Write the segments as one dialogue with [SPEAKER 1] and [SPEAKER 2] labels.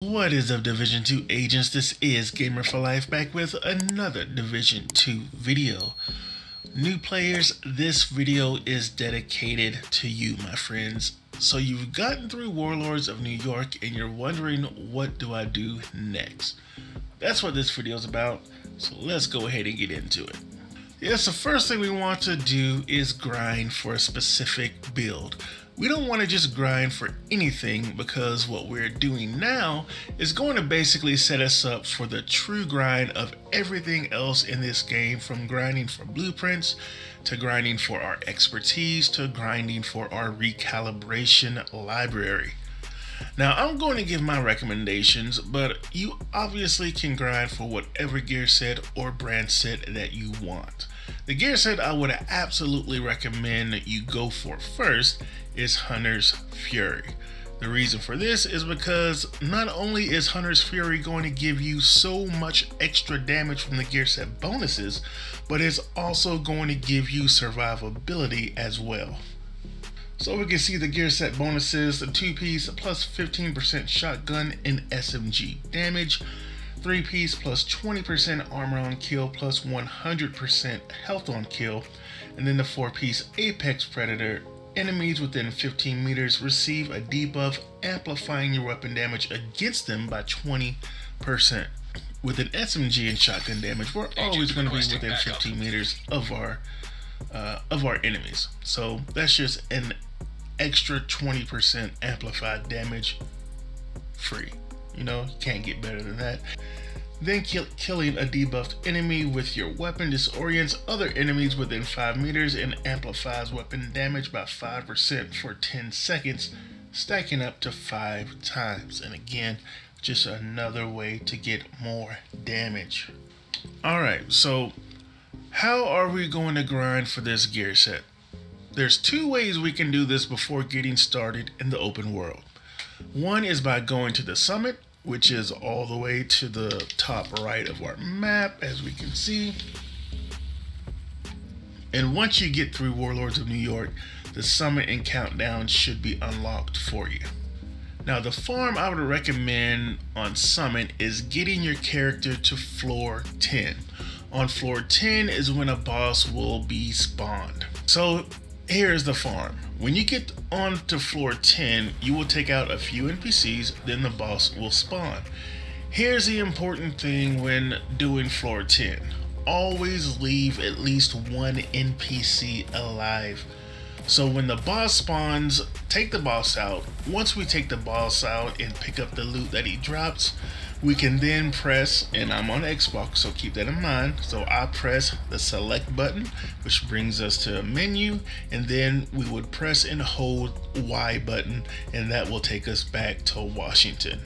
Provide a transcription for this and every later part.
[SPEAKER 1] What is up, Division 2 agents? This is Gamer for Life back with another Division 2 video. New players, this video is dedicated to you, my friends. So you've gotten through Warlords of New York and you're wondering, what do I do next? That's what this video is about, so let's go ahead and get into it. Yes, the first thing we want to do is grind for a specific build. We don't want to just grind for anything, because what we're doing now is going to basically set us up for the true grind of everything else in this game, from grinding for blueprints, to grinding for our expertise, to grinding for our recalibration library. Now, I'm going to give my recommendations, but you obviously can grind for whatever gear set or brand set that you want. The gear set I would absolutely recommend you go for first is Hunter's Fury. The reason for this is because not only is Hunter's Fury going to give you so much extra damage from the gear set bonuses, but it's also going to give you survivability as well. So we can see the gear set bonuses: the 2-piece plus 15% shotgun and SMG damage, 3-piece plus 20% armor on kill plus 100% health on kill, and then the 4-piece Apex Predator. Enemies within 15 meters receive a debuff, amplifying your weapon damage against them by 20%. With an SMG and shotgun damage, we're always going to be within 15 meters of our enemies. So that's just an extra 20% amplified damage free. You know, you can't get better than that. Then killing a debuffed enemy with your weapon disorients other enemies within 5 meters and amplifies weapon damage by 5% for 10 seconds, stacking up to 5 times. And again, just another way to get more damage. Alright, so how are we going to grind for this gear set? There's 2 ways we can do this before getting started in the open world. One is by going to the summit, which is all the way to the top right of our map, as we can see. And once you get through Warlords of New York, the summit and countdown should be unlocked for you. Now, the farm I would recommend on summit is getting your character to floor 10. On floor 10 is when a boss will be spawned. So here's the farm. When you get on to floor 10, you will take out a few NPCs, then the boss will spawn. Here's the important thing when doing floor 10. Always leave at least one NPC alive. So when the boss spawns, take the boss out. Once we take the boss out and pick up the loot that he drops, we can then press, and I'm on Xbox, so keep that in mind. So I press the select button, which brings us to a menu, and then we would press and hold Y button, and that will take us back to Washington.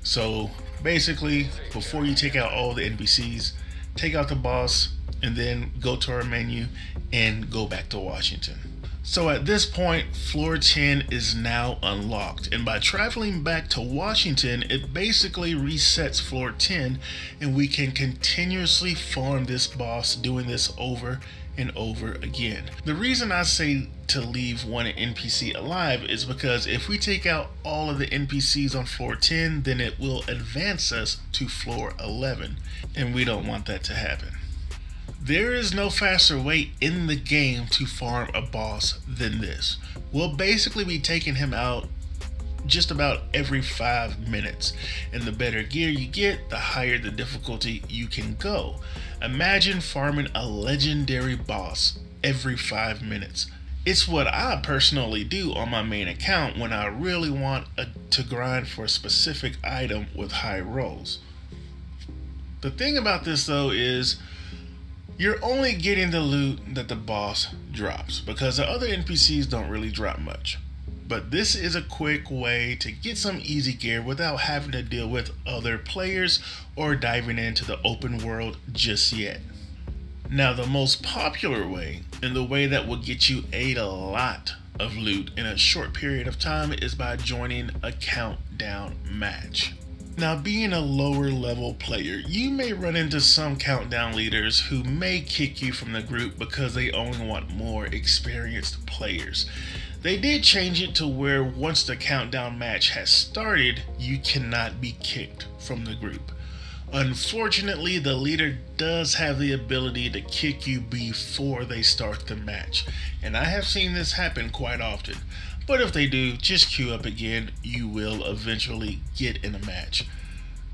[SPEAKER 1] So basically, before you take out all the NPCs, take out the boss, and then go to our menu and go back to Washington. So at this point, floor 10 is now unlocked, and by traveling back to Washington, it basically resets floor 10, and we can continuously farm this boss, doing this over and over again. The reason I say to leave one NPC alive is because if we take out all of the NPCs on floor 10, then it will advance us to floor 11, and we don't want that to happen. There is no faster way in the game to farm a boss than this. We'll basically be taking him out just about every 5 minutes. And the better gear you get, the higher the difficulty you can go. Imagine farming a legendary boss every 5 minutes. It's what I personally do on my main account when I really want to grind for a specific item with high rolls. The thing about this though is, you're only getting the loot that the boss drops, because the other NPCs don't really drop much. But this is a quick way to get some easy gear without having to deal with other players or diving into the open world just yet. Now, the most popular way, and the way that will get you a lot of loot in a short period of time, is by joining a countdown match. Now, being a lower level player, you may run into some countdown leaders who may kick you from the group because they only want more experienced players. They did change it to where once the countdown match has started, you cannot be kicked from the group. Unfortunately, the leader does have the ability to kick you before they start the match, and I have seen this happen quite often. But if they do, just queue up again, you will eventually get in a match.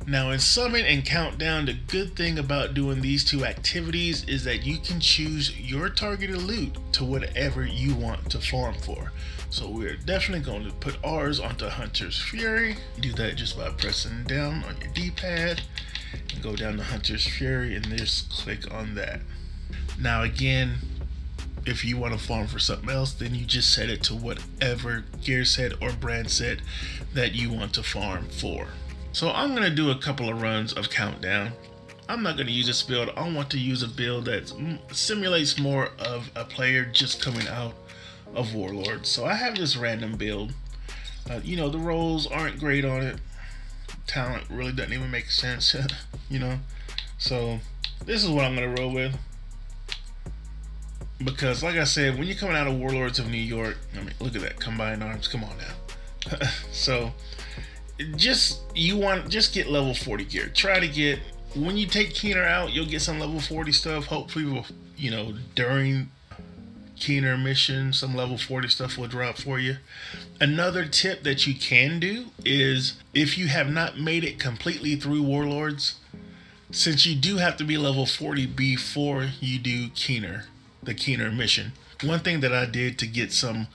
[SPEAKER 1] Now in Summon and Countdown, the good thing about doing these two activities is that you can choose your targeted loot to whatever you want to farm for. So we're definitely going to put ours onto Hunter's Fury. You do that just by pressing down on your D-pad and go down to Hunter's Fury and just click on that. Now again, if you want to farm for something else, then you just set it to whatever gear set or brand set that you want to farm for. So I'm going to do a couple of runs of Countdown. I'm not going to use this build. I want to use a build that simulates more of a player just coming out of Warlords. So I have this random build. You know, the rolls aren't great on it. Talent really doesn't even make sense, you know. So this is what I'm going to roll with. Because like I said, when you're coming out of Warlords of New York, I mean, look at that, combined arms, come on now. So just get level 40 gear. Try to get, when you take Keener out, you'll get some level 40 stuff. Hopefully, you know, during Keener mission, some level 40 stuff will drop for you. Another tip that you can do is, if you have not made it completely through Warlords, since you do have to be level 40 before you do Keener, the Keener mission, one thing that I did to get some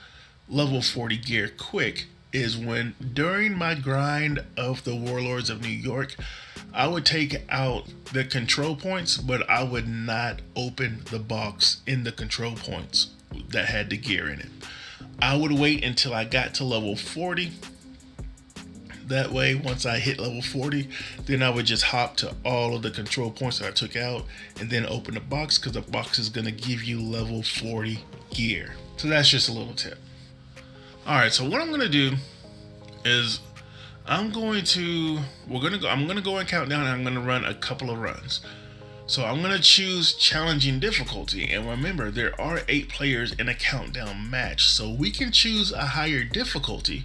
[SPEAKER 1] level 40 gear quick is when during my grind of the Warlords of New York, I would take out the control points, but I would not open the box in the control points that had the gear in it. I would wait until I got to level 40. That way, once I hit level 40, then I would just hop to all of the control points that I took out and then open the box, because the box is going to give you level 40 gear. So that's just a little tip. Alright, so what I'm going to do is I'm going to go in Countdown and I'm going to run a couple of runs. So I'm going to choose challenging difficulty, and remember, there are 8 players in a Countdown match, so we can choose a higher difficulty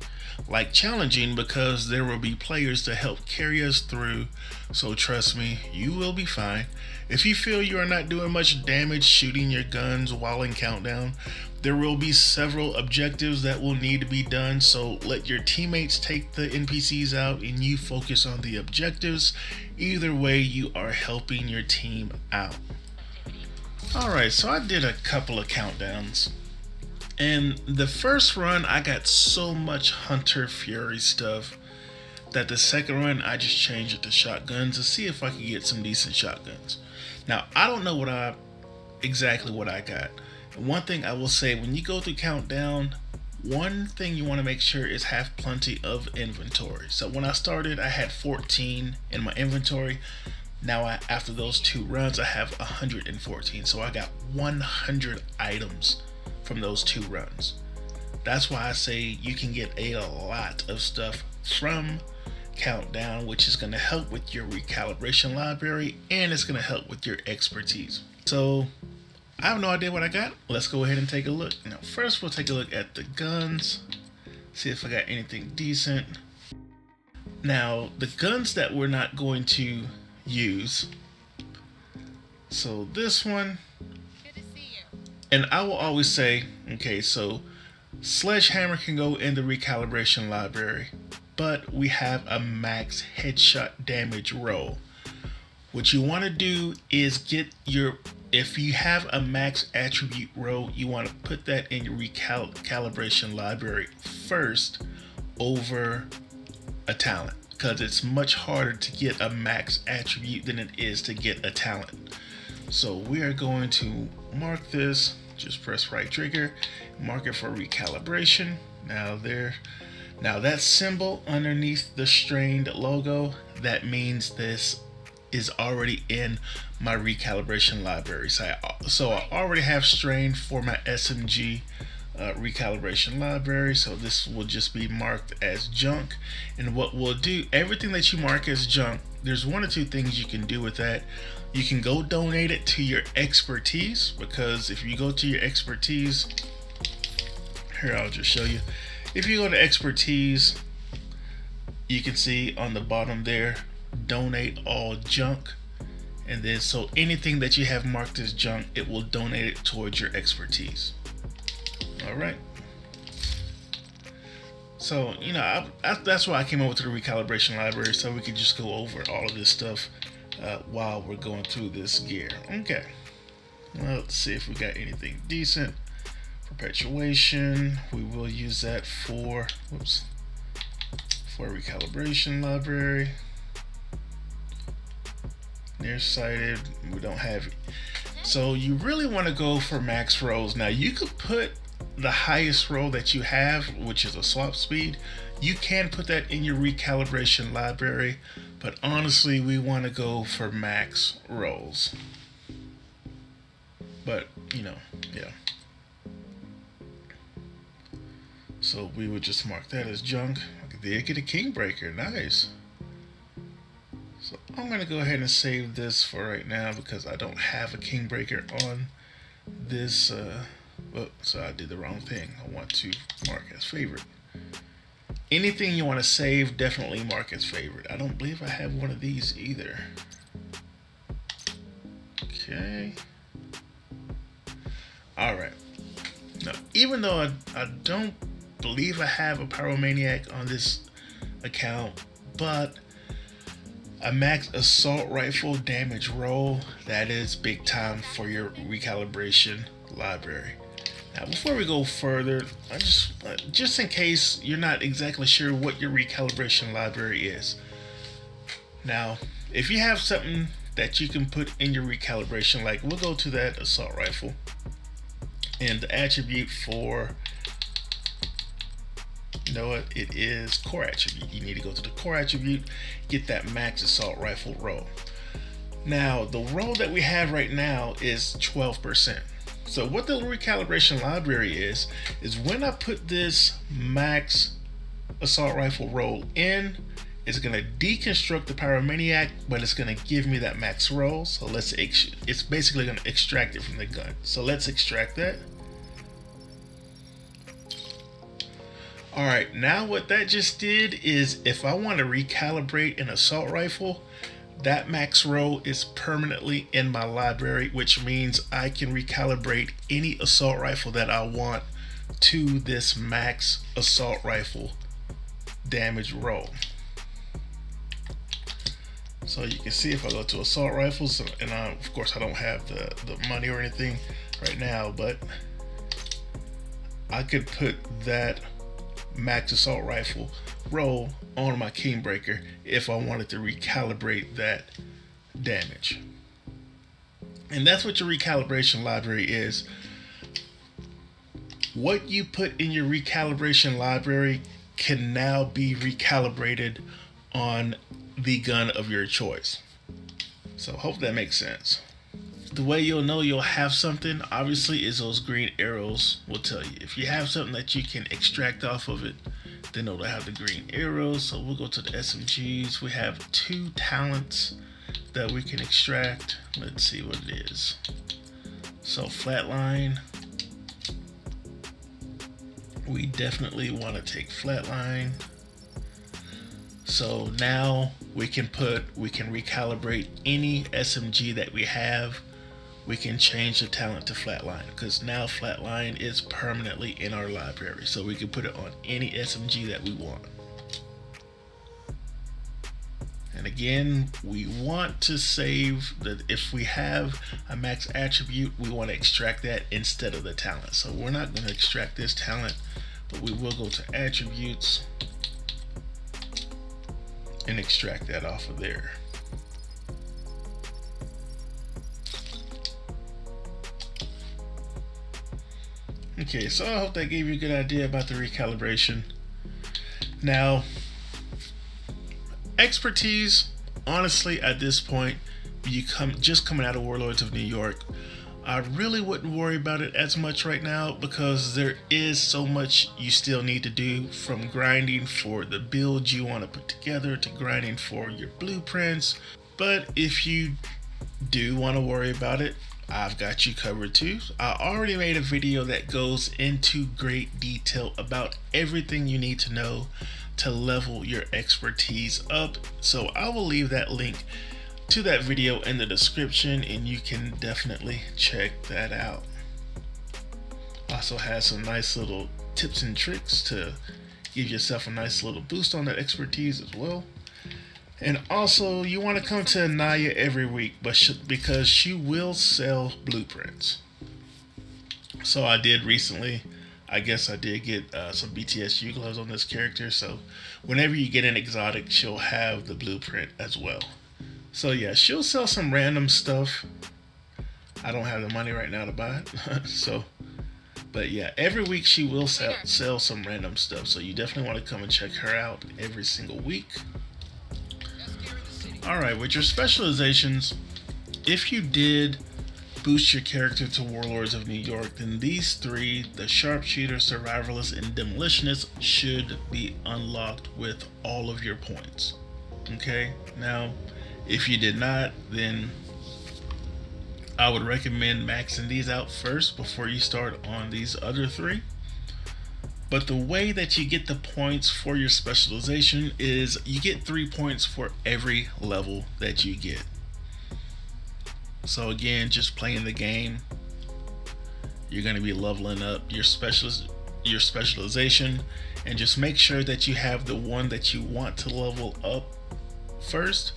[SPEAKER 1] like challenging, because there will be players to help carry us through. So trust me, you will be fine. If you feel you are not doing much damage shooting your guns while in Countdown, there will be several objectives that will need to be done, so let your teammates take the NPCs out and you focus on the objectives. Either way, you are helping your team out. Alright, so I did a couple of countdowns. And the first run, I got so much Hunter Fury stuff that the second run, I just changed it to shotguns to see if I could get some decent shotguns. Now, I don't know exactly what I got. And one thing I will say, when you go through Countdown, one thing you want to make sure is have plenty of inventory. So when I started, I had 14 in my inventory. Now, after those 2 runs, I have 114. So I got 100 items from those 2 runs. That's why I say you can get a lot of stuff from Countdown, which is going to help with your recalibration library, and it's going to help with your expertise. So I have no idea what I got. Let's go ahead and take a look. Now, first we'll take a look at the guns, see if I got anything decent. Now, the guns that we're not going to use, so this one, and I will always say, okay, so Sledgehammer can go in the recalibration library, but we have a max headshot damage roll. What you want to do is get your, if you have a max attribute roll, you want to put that in your recalibration library first over a talent, because it's much harder to get a max attribute than it is to get a talent. So we are going to mark this, just press right trigger, mark it for recalibration. Now that symbol underneath the strained logo, that means this is already in my recalibration library. So I already have strained for my SMG recalibration library, so this will just be marked as junk. And what we'll do, everything that you mark as junk, there's 1 or 2 things you can do with that. You can go donate it to your expertise, because if you go to your expertise, here, I'll just show you. If you go to expertise, you can see on the bottom there, donate all junk. And then so anything that you have marked as junk, it will donate it towards your expertise. All right. So, you know, that's why I came over to the recalibration library, so we could just go over all of this stuff while we're going through this gear. Okay. Well, let's see if we got anything decent. Perpetuation, we will use that for, for recalibration library. Nearsighted, we don't have it. So you really want to go for max rolls. Now you could put the highest roll that you have, which is a swap speed. You can put that in your recalibration library, but honestly we want to go for max rolls. But you know, yeah. So we would just mark that as junk. I did get a king breaker, nice. So I'm gonna go ahead and save this for right now because I don't have a king breaker on this. So I did the wrong thing. I want to mark as favorite. Anything you want to save, definitely mark as favorite. I don't believe I have one of these either. Okay. All right. Now, even though I don't believe I have a pyromaniac on this account, but a max assault rifle damage roll, that is big time for your recalibration library. Now before we go further, I just in case you're not exactly sure what your recalibration library is. Now if you have something that you can put in your recalibration, like we'll go to that assault rifle, and the attribute for, you know what, it is core attribute. You need to go to the core attribute, get that max assault rifle roll. Now the roll that we have right now is 12%. So what the recalibration library is when I put this max assault rifle roll in, it's gonna deconstruct the pyromaniac, but it's gonna give me that max roll. So it's basically gonna extract it from the gun. So let's extract that. All right, now what that just did is if I want to recalibrate an assault rifle, that max roll is permanently in my library, which means I can recalibrate any assault rifle that I want to this max assault rifle damage roll. So you can see if I go to assault rifles, and of course I don't have the money or anything right now, but I could put that max assault rifle roll on my king breaker if I wanted to recalibrate that damage. And that's what your recalibration library is. What you put in your recalibration library can now be recalibrated on the gun of your choice. So hope that makes sense. The way you'll know you'll have something, obviously, is those green arrows will tell you. If you have something that you can extract off of it, then it'll have the green arrows. So we'll go to the SMGs. We have 2 talents that we can extract. Let's see what it is. So flatline. We definitely want to take flatline. So now we can recalibrate any SMG that we have. We can change the talent to flatline because now flatline is permanently in our library. So we can put it on any SMG that we want. And again, we want to save that. If we have a max attribute, we want to extract that instead of the talent. So we're not going to extract this talent, but we will go to attributes and extract that off of there. Okay, so I hope that gave you a good idea about the recalibration. Now, expertise, honestly, at this point, just coming out of Warlords of New York, I really wouldn't worry about it as much right now because there is so much you still need to do, from grinding for the build you want to put together to grinding for your blueprints. But if you do want to worry about it, I've got you covered too. I already made a video that goes into great detail about everything you need to know to level your expertise up. So I will leave that link to that video in the description and you can definitely check that out. Also has some nice little tips and tricks to give yourself a nice little boost on that expertise as well. And also, you want to come to Anaya every week, because she will sell blueprints. So I did recently, I guess I did get some BTSU gloves on this character. So whenever you get an exotic, she'll have the blueprint as well. So yeah, she'll sell some random stuff. I don't have the money right now to buy it. But yeah, every week she will sell some random stuff. So you definitely want to come and check her out every single week. Alright, with your specializations, if you did boost your character to Warlords of New York, then these three, the Sharpshooter, Survivalist, and Demolitionist, should be unlocked with all of your points. Okay, now if you did not, then I would recommend maxing these out first before you start on these other three. But the way that you get the points for your specialization is you get 3 points for every level that you get. So again, just playing the game, you're going to be leveling up your specialization, and just make sure that you have the one that you want to level up first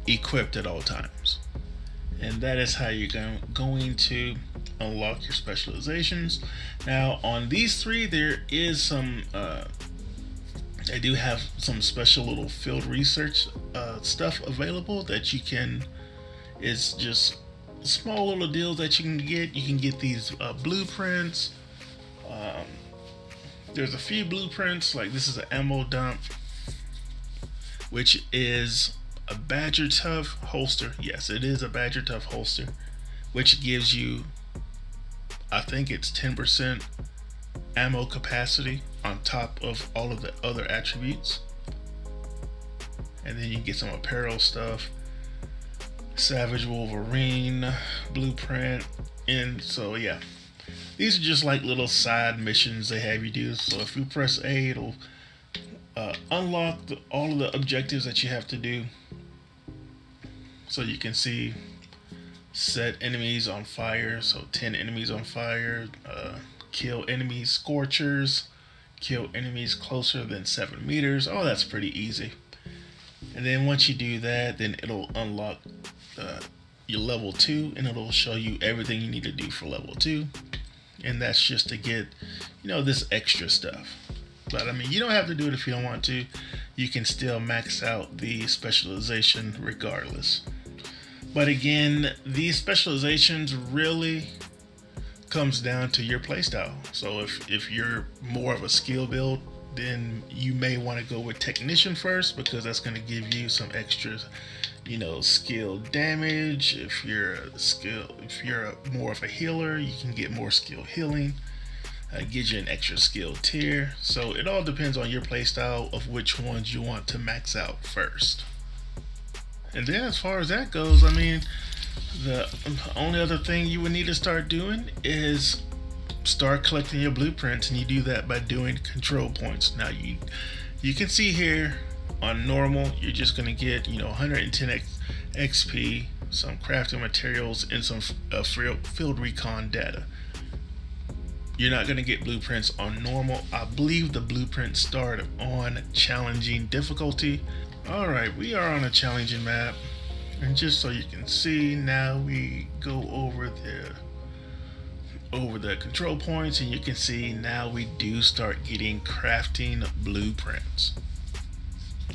[SPEAKER 1] equipped at all times. And that is how you're going to unlock your specializations. Now on these three, there is some they do have some special little field research stuff available that you can, it's just small little deals that you can get. You can get these blueprints. There's a few blueprints, like this is an ammo dump, which is a Badger Tough holster. Yes, it is a Badger Tough holster, which gives you, I think it's 10% ammo capacity on top of all of the other attributes. And then you get some apparel stuff, Savage Wolverine blueprint. And so yeah, these are just like little side missions they have you do. So if you press A, it'll unlock all of the objectives that you have to do. So you can see, set enemies on fire, so 10 enemies on fire, kill enemies scorchers, kill enemies closer than 7 meters. Oh, that's pretty easy. And then once you do that, then it'll unlock your level 2, and it'll show you everything you need to do for level 2. And that's just to get, you know, this extra stuff. But I mean, you don't have to do it if you don't want to. You can still max out the specialization regardless. But again, these specializations really comes down to your playstyle. So if you're more of a skill build, then you may want to go with Technician first, because that's going to give you some extra, you know, skill damage. If you're more of a healer, you can get more skill healing. Gives you an extra skill tier. So it all depends on your playstyle of which ones you want to max out first. And then as far as that goes, I mean, the only other thing you would need to start doing is start collecting your blueprints, and you do that by doing control points. Now you can see here on normal, you're just going to get, you know, 110 XP, some crafting materials, and some field recon data. You're not going to get blueprints on normal. I believe the blueprints start on challenging difficulty. Alright, we are on a challenging map, and just so you can see, now we go over the control points, and you can see now we do start getting crafting blueprints.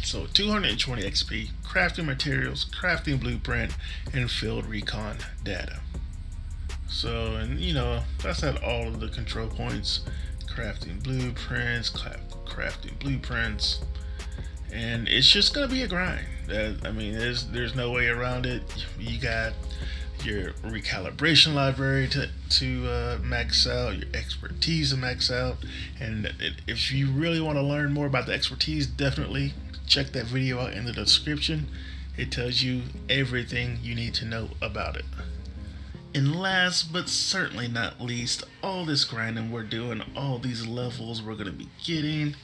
[SPEAKER 1] So 220 XP, crafting materials, crafting blueprint, and field recon data. So, and you know, that's at all of the control points, crafting blueprints, and it's just gonna be a grind. I mean, there's no way around it. You got your recalibration library to max out, your expertise to max out, and if you really want to learn more about the expertise, definitely check that video out in the description. It tells you everything you need to know about it. And last but certainly not least, all this grinding we're doing, all these levels we're going to be getting,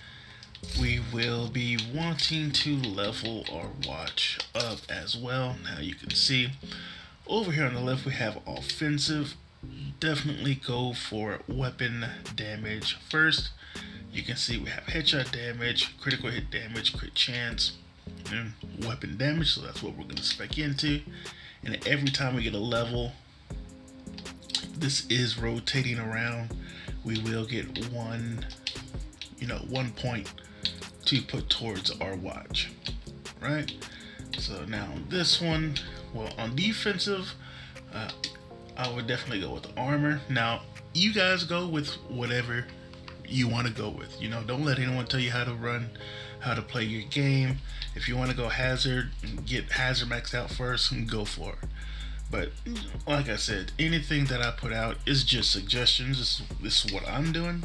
[SPEAKER 1] we will be wanting to level our watch up as well. Now you can see over here on the left we have offensive. Definitely go for weapon damage first. You can see we have headshot damage, critical hit damage, crit chance, and weapon damage, so that's what we're going to spec into. And every time we get a level, this is rotating around, we will get one point to put towards our watch, right? So now on this one, well, on defensive, I would definitely go with armor. Now you guys go with whatever you want to go with. Don't let anyone tell you how to run, how to play your game. If you want to go hazard, get hazard maxed out first and go for it. But like I said, anything that I put out is just suggestions. This is what I'm doing.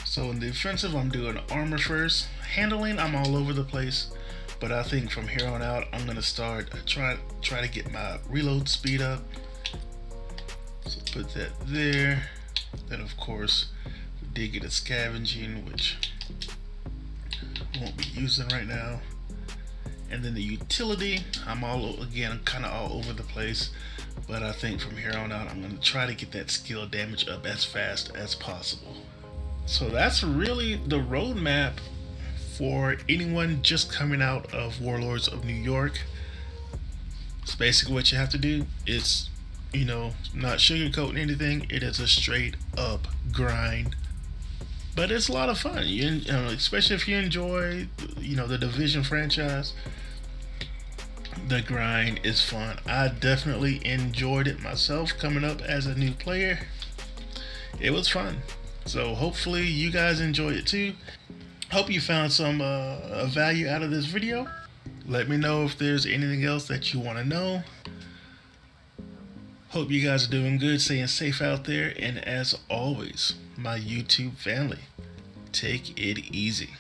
[SPEAKER 1] So in defensive, I'm doing armor first. Handling, I'm all over the place, but I think from here on out, I'm gonna start try to get my reload speed up. So put that there. Then of course, we did get a scavenging, which I won't be using right now. And then the utility, I'm kind of all over the place, but I think from here on out, I'm going to try to get that skill damage up as fast as possible. So that's really the roadmap for anyone just coming out of Warlords of New York. It's basically what you have to do. It's, not sugarcoating anything. It is a straight up grind. But it's a lot of fun, especially if you enjoy, the Division franchise. The grind is fun. I definitely enjoyed it myself coming up as a new player. It was fun. So hopefully you guys enjoy it too. Hope you found some value out of this video. Let me know if there's anything else that you want to know. Hope you guys are doing good, staying safe out there, and as always, my YouTube family, take it easy.